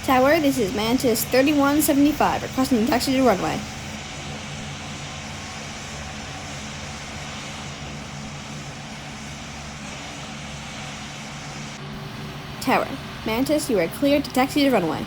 Tower, this is Mantis 3175, requesting taxi to runway. Tower, Mantis, you are cleared to taxi to runway.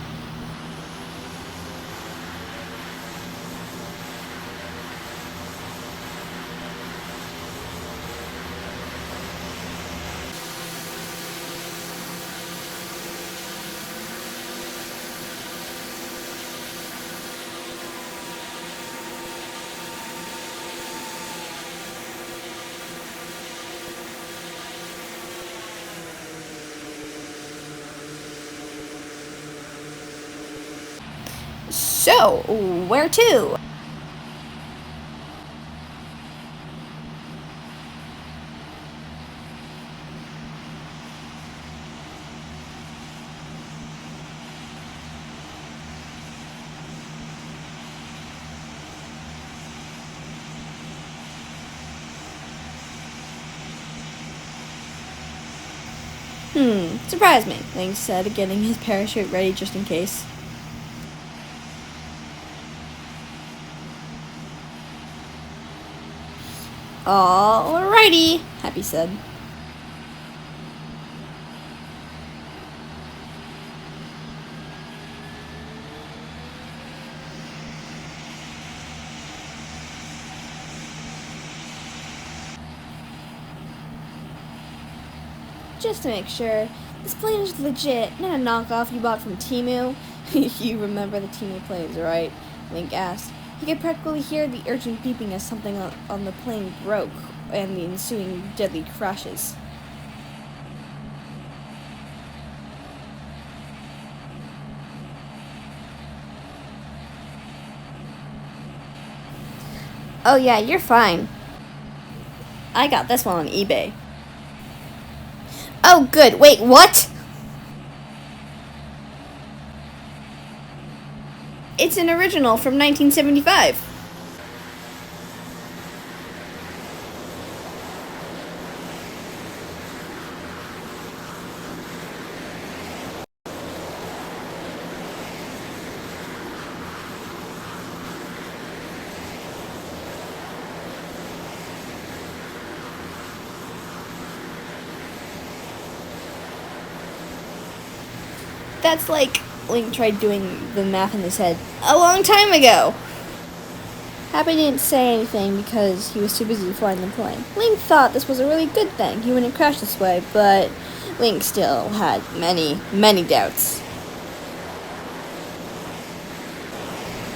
So, where to? Surprise me, Link said, getting his parachute ready just in case. Alrighty, Happy said. Just to make sure, this plane is legit, not a knockoff you bought from TEMU. You remember the TEMU planes, right? Link asked. He could practically hear the urgent beeping as something on the plane broke and the ensuing deadly crashes. Oh yeah, you're fine. I got this one on eBay. Oh good, wait, what? It's an original from 1975. That's like, Link tried doing the math in his head a long time ago. Happy didn't say anything because he was too busy flying the plane. Link thought this was a really good thing. He wouldn't crash this way, but Link still had many, many doubts.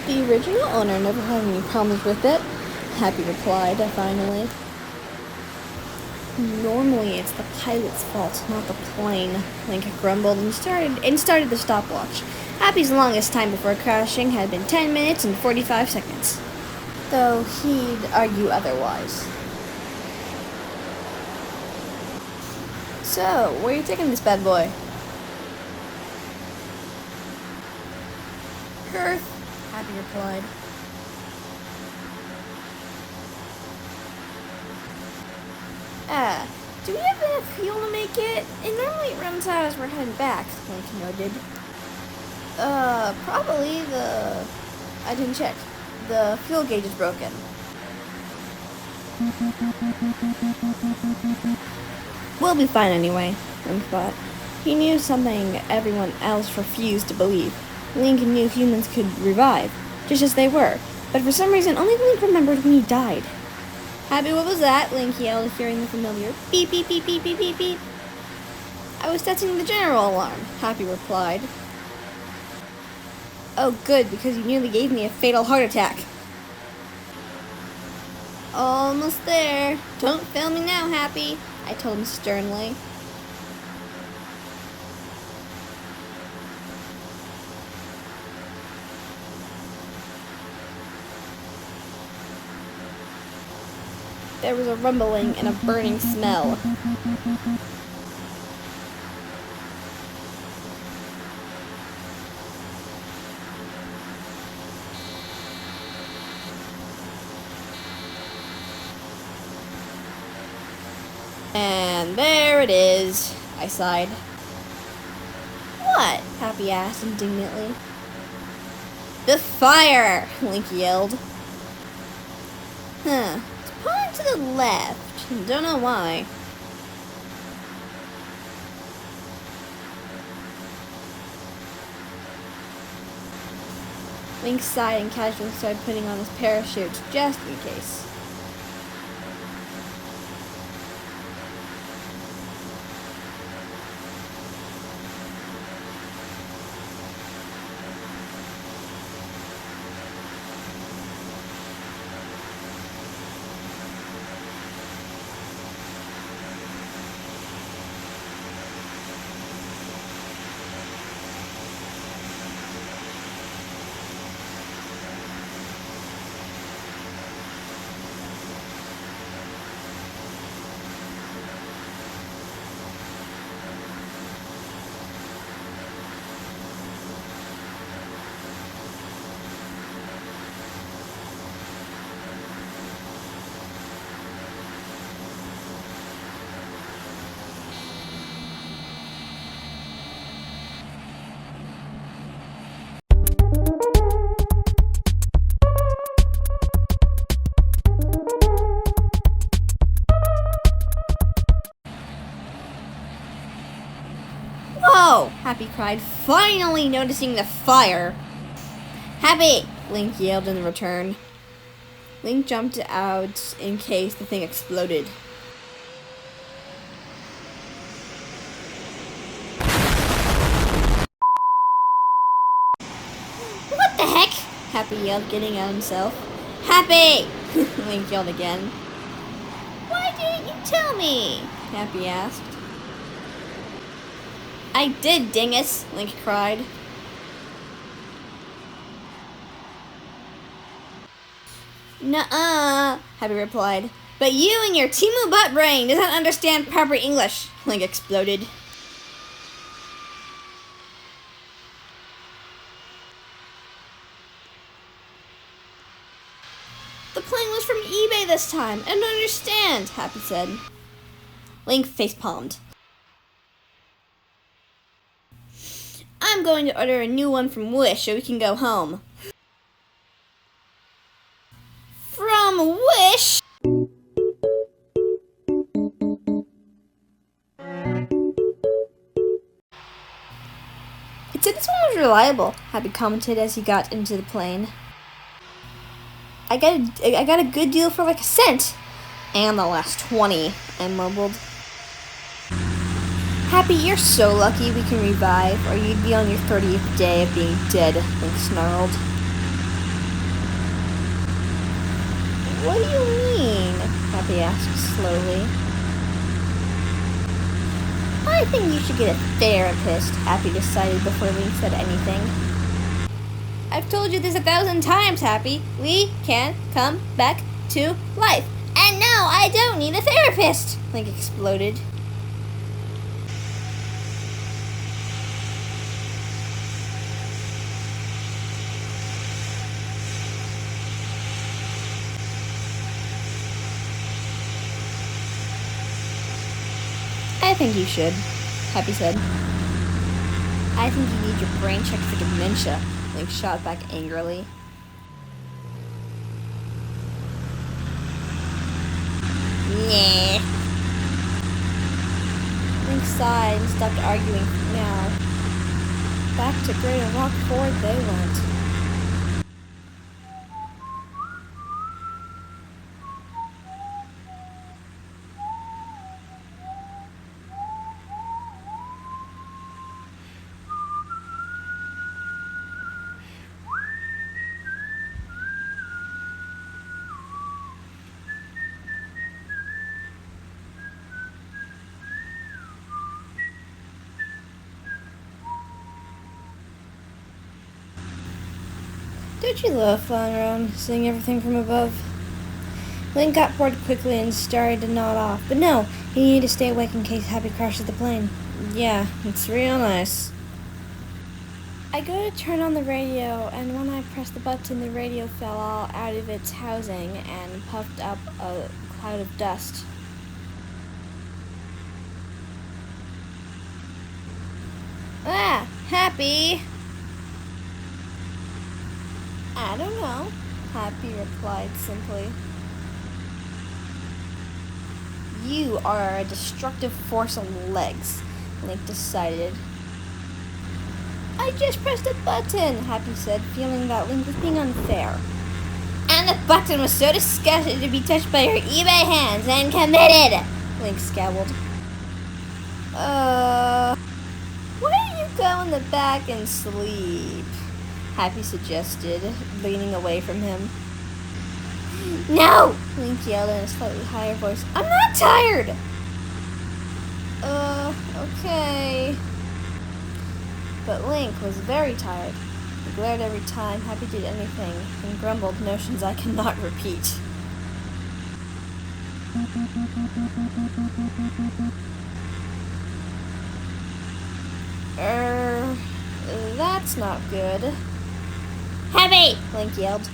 The original owner never had any problems with it, Happy replied finally. Normally it's the pilot's fault, not the plane, Link grumbled and started the stopwatch. Happy's longest time before crashing had been 10 minutes and 45 seconds. Though he'd argue otherwise. So, where are you taking this bad boy? Earth, Happy replied. Do we have enough fuel to make it? It normally runs out as we're heading back, Link noted. Probably I didn't check. The fuel gauge is broken. We'll be fine anyway, Link thought. He knew something everyone else refused to believe. Link knew humans could revive, just as they were, but for some reason only Link remembered when he died. Happy, what was that? Link yelled, hearing the familiar beep, beep, beep, beep, beep, beep, beep. I was testing the general alarm, Happy replied. Oh good, because you nearly gave me a fatal heart attack. Almost there. Don't fail me now, Happy, I told him sternly. There was a rumbling and a burning smell. And there it is, I sighed. what? Happy asked indignantly. The fire! Link yelled. It's pulling to the left. Don't know why. Link sighed and casually started putting on his parachute just in case. Whoa! Happy cried, finally noticing the fire. Happy! Link yelled in return. Link jumped out in case the thing exploded. What the heck? Happy yelled, getting out himself. Happy! Link yelled again. Why didn't you tell me? Happy asked. I did, dingus, Link cried. Nuh-uh, Happy replied. But you and your TEMU butt brain doesn't understand proper English, Link exploded. The plane was from eBay this time. I don't understand, Happy said. Link facepalmed. I'm going to order a new one from Wish so we can go home. From Wish? It said this one was reliable, Happy commented as he got into the plane. I got a good deal for like a cent. And the last 20, I mumbled. Happy, you're so lucky we can revive, or you'd be on your 30th day of being dead, Link snarled. What do you mean? Happy asked slowly. I think you should get a therapist, Happy decided before Link said anything. I've told you this 1,000 times, Happy. We can come back to life. And no, I don't need a therapist, Link exploded. I think you should, Happy said. I think you need your brain checked for dementia, Link shot back angrily. Nah. Link sighed and stopped arguing for now. Back to Great and Rock Ford they went. Don't you love flying around, seeing everything from above? Link got bored quickly and started to nod off, but no, he needed to stay awake in case Happy crashes the plane. Yeah, it's real nice. I go to turn on the radio, and when I pressed the button, the radio fell all out of its housing and puffed up a cloud of dust. Ah! Happy? I don't know, Happy replied simply. You are a destructive force on legs, Link decided. I just pressed a button, Happy said, feeling that Link was being unfair. And the button was so disgusting to be touched by your eBay hands and committed, Link scowled. Why don't you go in the back and sleep? Happy suggested, leaning away from him. No! Link yelled in a slightly higher voice. I'm not tired! Okay. But Link was very tired. He glared every time Happy did anything and grumbled notions I cannot repeat. That's not good. Happy! Link yelled.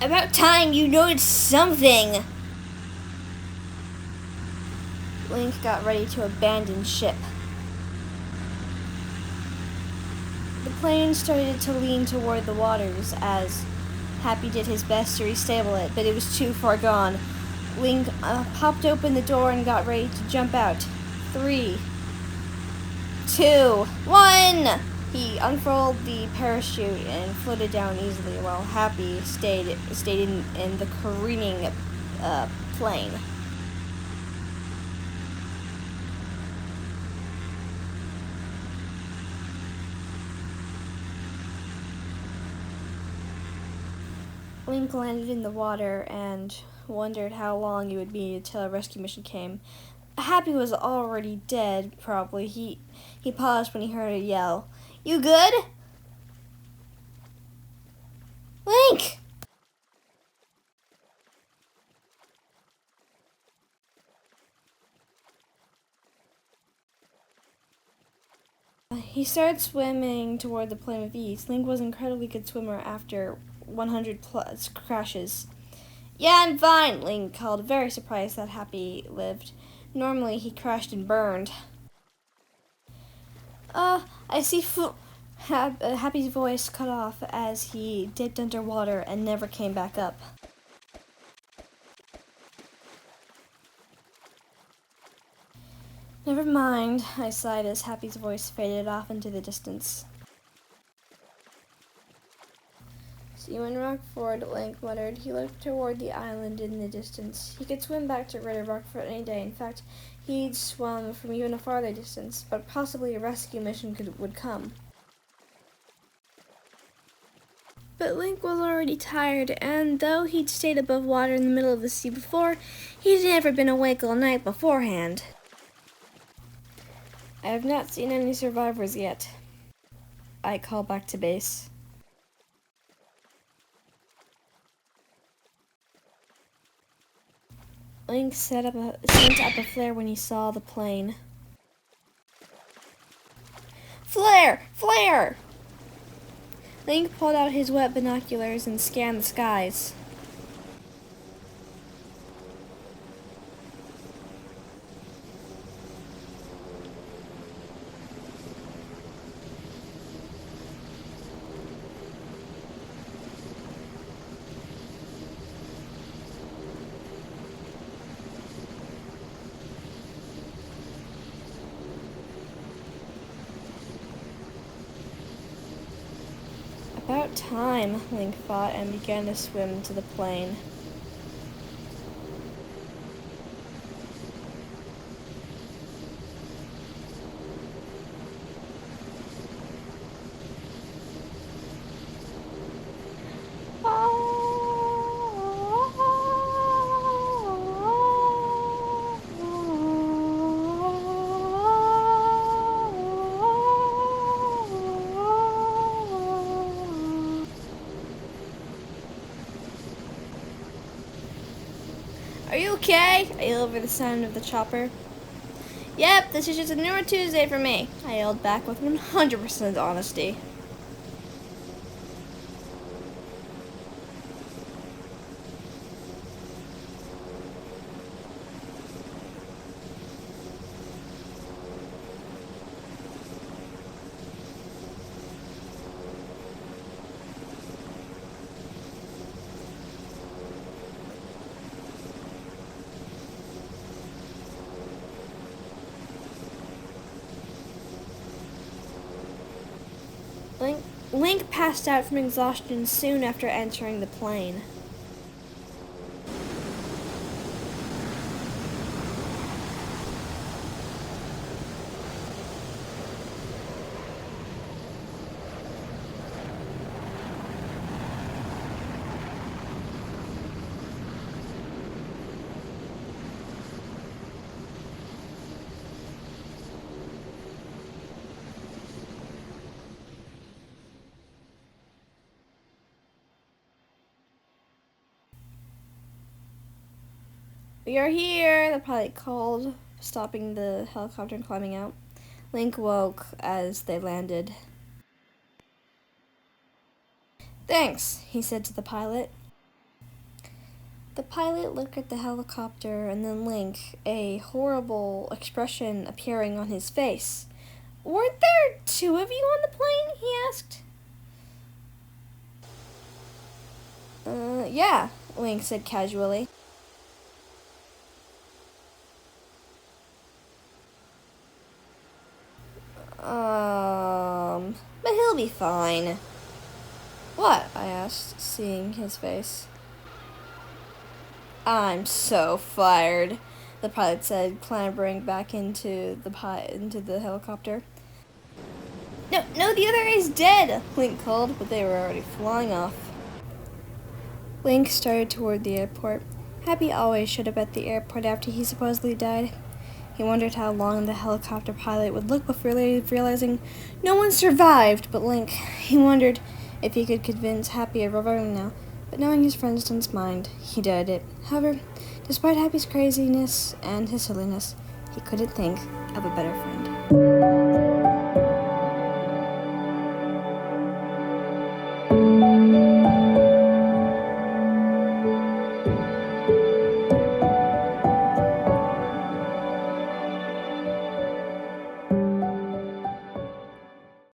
About time you noticed something! Link got ready to abandon ship. The plane started to lean toward the waters as Happy did his best to restable it, but it was too far gone. Link popped open the door and got ready to jump out. 3, 2, 1! He unfurled the parachute and floated down easily while Happy stayed in the careening plane. Link landed in the water and wondered how long it would be until a rescue mission came. Happy was already dead, probably. He paused when he heard a yell. You good? Link! He started swimming toward the plane with ease. Link was an incredibly good swimmer after 100 plus crashes. Yeah, I'm fine, Link called, very surprised that Happy lived. Normally he crashed and burned. I see Happy's voice cut off as he dipped underwater and never came back up. Never mind, I sighed as Happy's voice faded off into the distance. See you in Rockford, Link muttered. He looked toward the island in the distance. He could swim back to Greater Rockford any day. In fact, he'd swum from even a farther distance, but possibly a rescue mission would come. But Link was already tired, and though he'd stayed above water in the middle of the sea before, he'd never been awake all night beforehand. I have not seen any survivors yet. I call back to base. Link sent up a flare when he saw the plane. Flare! Flare! Link pulled out his wet binoculars and scanned the skies. About time, Link thought, and began to swim to the plane. Are you okay? I yelled over the sound of the chopper. Yep, this is just a newer Tuesday for me, I yelled back with 100% honesty. Link passed out from exhaustion soon after entering the plane. "We are here," the pilot called, stopping the helicopter and climbing out. Link woke as they landed. "Thanks," he said to the pilot. The pilot looked at the helicopter and then Link, a horrible expression appearing on his face. "Weren't there two of you on the plane?" he asked. Yeah," Link said casually. But he'll be fine." "What?" I asked, seeing his face. "I'm so fired," the pilot said, clambering back into the helicopter. No, the other guy's dead," Link called, but they were already flying off. Link started toward the airport. Happy always showed up at the airport after he supposedly died. He wondered how long the helicopter pilot would look before realizing no one survived but Link. He wondered if he could convince Happy of reviving now, but knowing his friends didn't mind, he did it. However, despite Happy's craziness and his silliness, he couldn't think of a better friend.